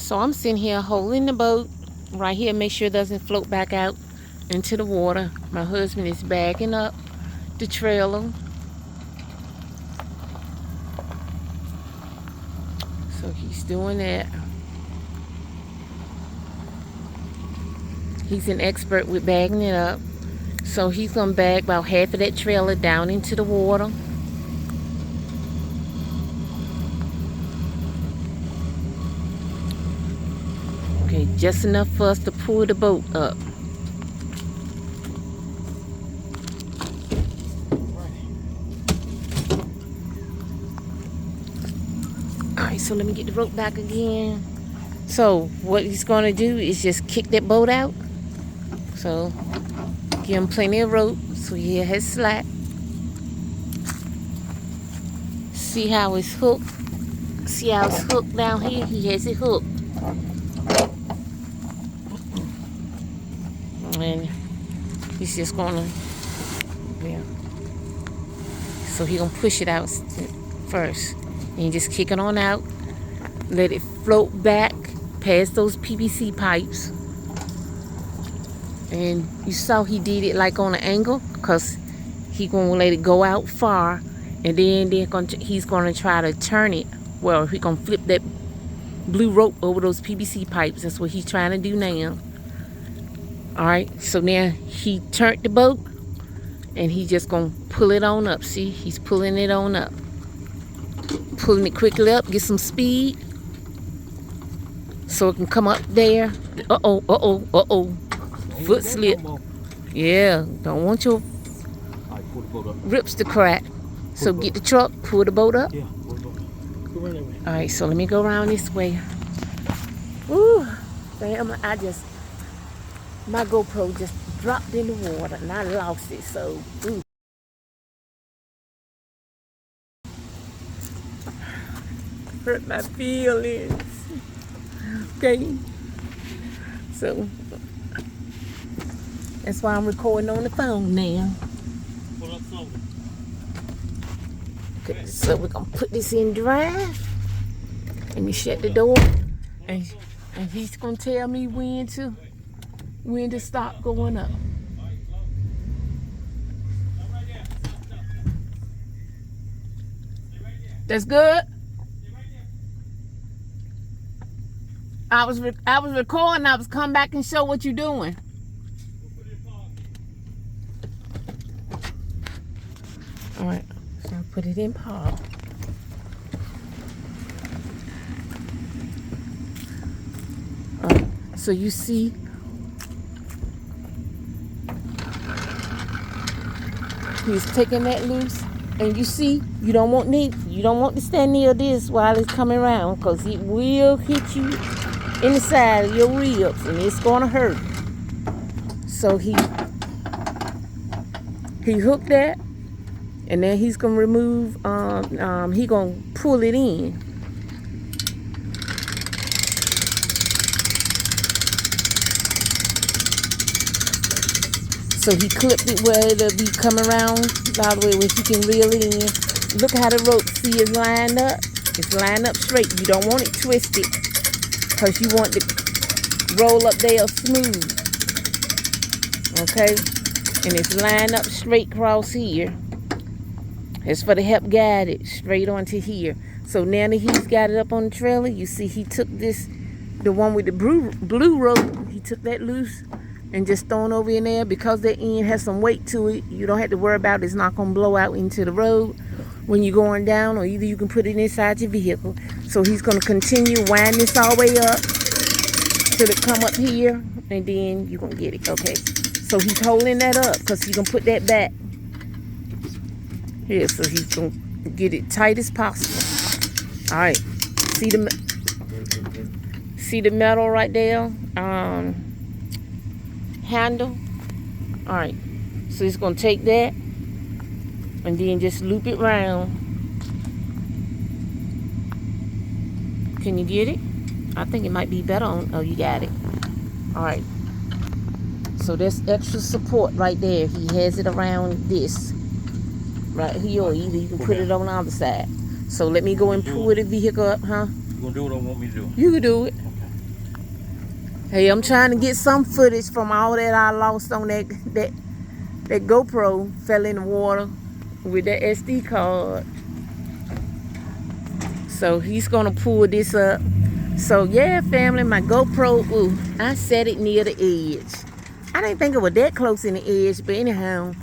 So I'm sitting here holding the boat right here, make sure it doesn't float back out into the water. My husband is backing up the trailer. So he's doing that. He's an expert with bagging it up. So he's gonna bag about half of that trailer down into the water. Okay, just enough for us to pull the boat up. Alright, so let me get the rope back again. So what he's gonna do is just kick that boat out. So give him plenty of rope so he has slack. See how it's hooked? See how it's hooked down here? He has it hooked. And he's just gonna, yeah. So he gonna push it out first. And you just kick it on out. Let it float back past those PVC pipes. And you saw he did it like on an angle, because he gonna let it go out far, and then he's gonna try to turn it. Well, he gonna flip that blue rope over those PVC pipes. That's what he's trying to do now. All right, so now he turned the boat, and he just gonna pull it on up. See, he's pulling it on up, pulling it quickly up, get some speed, so it can come up there. Uh-oh. Foot slip. Yeah, don't want your rips to crack. So get the truck, pull the boat up. All right, so let me go around this way. Ooh, damn, my GoPro just dropped in the water and I lost it, so ooh. Hurt my feelings. Okay, so that's why I'm recording on the phone now. Okay, so we're gonna put this in drive. Let me shut the door, and he's gonna tell me when to stop going up. That's good. I was recording. I was come back and show what you're doing. All right, so I'll put it in park. All right, so you see, he's taking that loose, and you see, you don't want to stand near this while it's coming around, because it will hit you in the side of your ribs, and it's gonna hurt. So he hooked that, and then he's gonna remove. He gonna pull it in. So he clipped it where it'll be coming around all the way where he can reel it in. Look how the rope, see, is lined up. It's lined up straight. You don't want it twisted, because you want to roll up there smooth. Okay? And it's lined up straight across here. It's for the help guide it straight onto here. So now that he's got it up on the trailer, you see he took the one with the blue rope, he took that loose and just thrown over in there. Because that end has some weight to it, you don't have to worry about it. It's not going to blow out into the road when you're going down, or either you can put it inside your vehicle. So he's going to continue, wind this all the way up till it come up here, and then you're going to get it. Okay, so he's holding that up because he's going to put that back here. So he's going to get it tight as possible. All right, see the metal right there, handle. All right, so he's going to take that and then just loop it round. Can you get it? I think it might be better on, oh, you got it. All right, so that's extra support right there. He has it around this right here, or either you can put it on the other side. So let me go and pull the vehicle up, huh? You gonna do what I want me to do? You can do it. Hey, I'm trying to get some footage from all that I lost on that GoPro. Fell in the water with that SD card. So he's gonna pull this up. So yeah, family, my GoPro, ooh, I set it near the edge. I didn't think it was that close in the edge, but anyhow,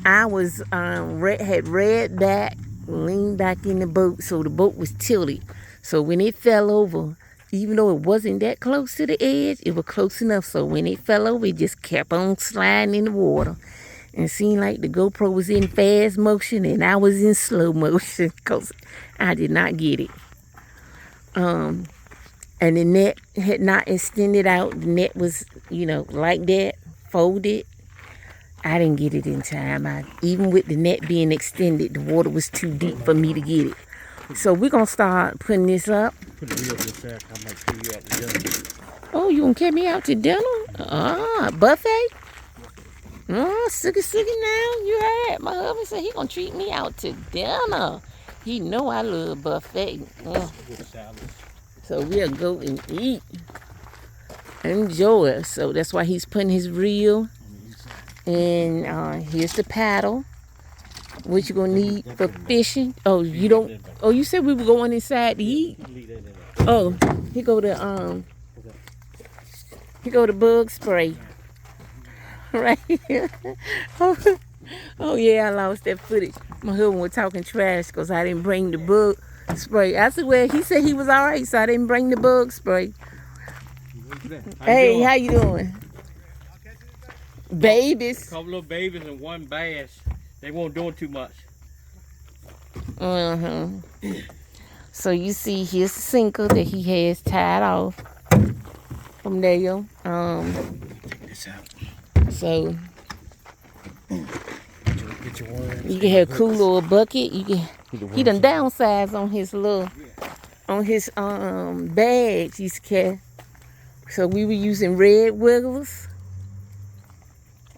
I was had read back, leaned back in the boat, so the boat was tilted. So when it fell over, even though it wasn't that close to the edge, it was close enough. So when it fell over, it just kept on sliding in the water. And it seemed like the GoPro was in fast motion and I was in slow motion because I did not get it. And the net had not extended out. The net was, like that, folded. I didn't get it in time. Even with the net being extended, the water was too deep for me to get it. So we're going to start putting this up. Put the wheel in the sack. I might carry you out to dinner. Oh, you going to carry me out to dinner? Buffet? Sugar now. You heard? My husband said he going to treat me out to dinner. He know I love buffet. So we'll go and eat. Enjoy. So that's why he's putting his reel. And here's the paddle. What you gonna need for fishing? Oh, you don't. Oh, you said we were going inside to eat. Oh, he go to bug spray. Right here. Oh yeah, I lost that footage. My husband was talking trash because I didn't bring the bug spray. I said, well, he said he was all right, so I didn't bring the bug spray. Hey, how you doing? Babies. A couple of babies and one bass. They won't do too much. So you see, here's the sinker that he has tied off from there. So you can have a cooler or a bucket. He done downsized on his bags he's carrying. So we were using red wigglers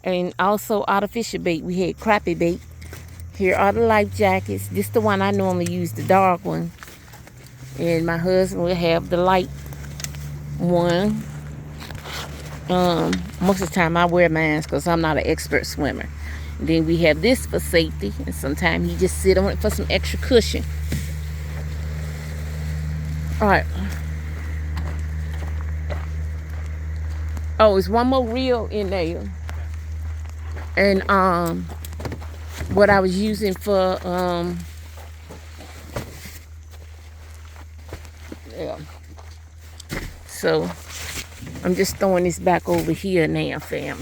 and also artificial bait. We had crappie bait. Here are the life jackets. This is the one I normally use, the dark one. And my husband will have the light one. Most of the time I wear mine because I'm not an expert swimmer. And then we have this for safety, and sometimes he just sit on it for some extra cushion. All right. Oh, there's one more reel in there. And what I was using for yeah. So I'm just throwing this back over here now, fam.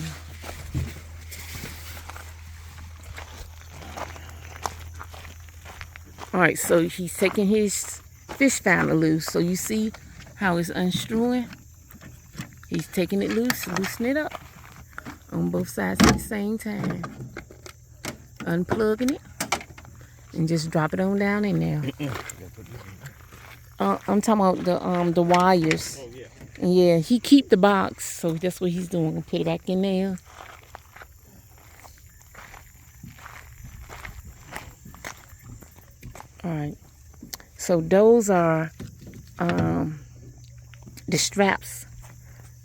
All right, so he's taking his fish finder loose. So you see how it's unscrewing? He's taking it loose, loosening it up on both sides at the same time. Unplugging it and just drop it on down in there. I'm talking about the wires. Oh, yeah. Yeah, he keep the box, so that's what he's doing. Put it back in there. All right. So those are the straps.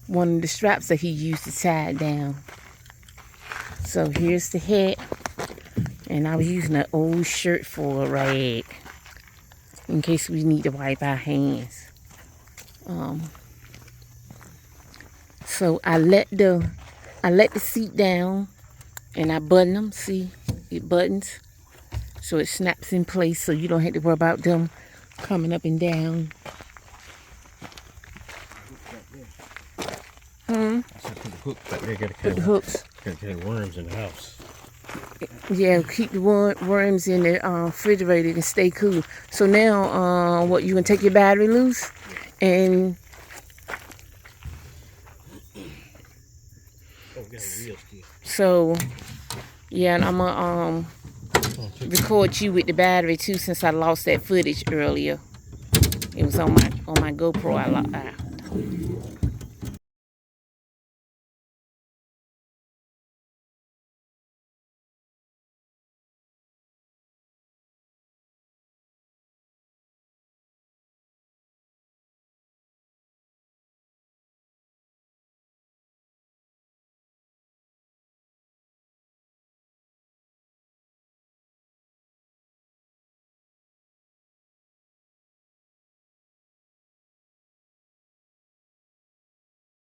One of the straps that he used to tie it down. So here's the head. And I was using an old shirt for a rag in case we need to wipe our hands. So I let the seat down and I button them. See, it buttons. So it snaps in place so you don't have to worry about them coming up and down. I said put the hook back there. Put the hooks. Gotta get worms in the house. Yeah, keep the worms in the refrigerator and stay cool. So now, what, you can take your battery loose and so yeah, and I'm gonna record you with the battery too since I lost that footage earlier. It was on my GoPro.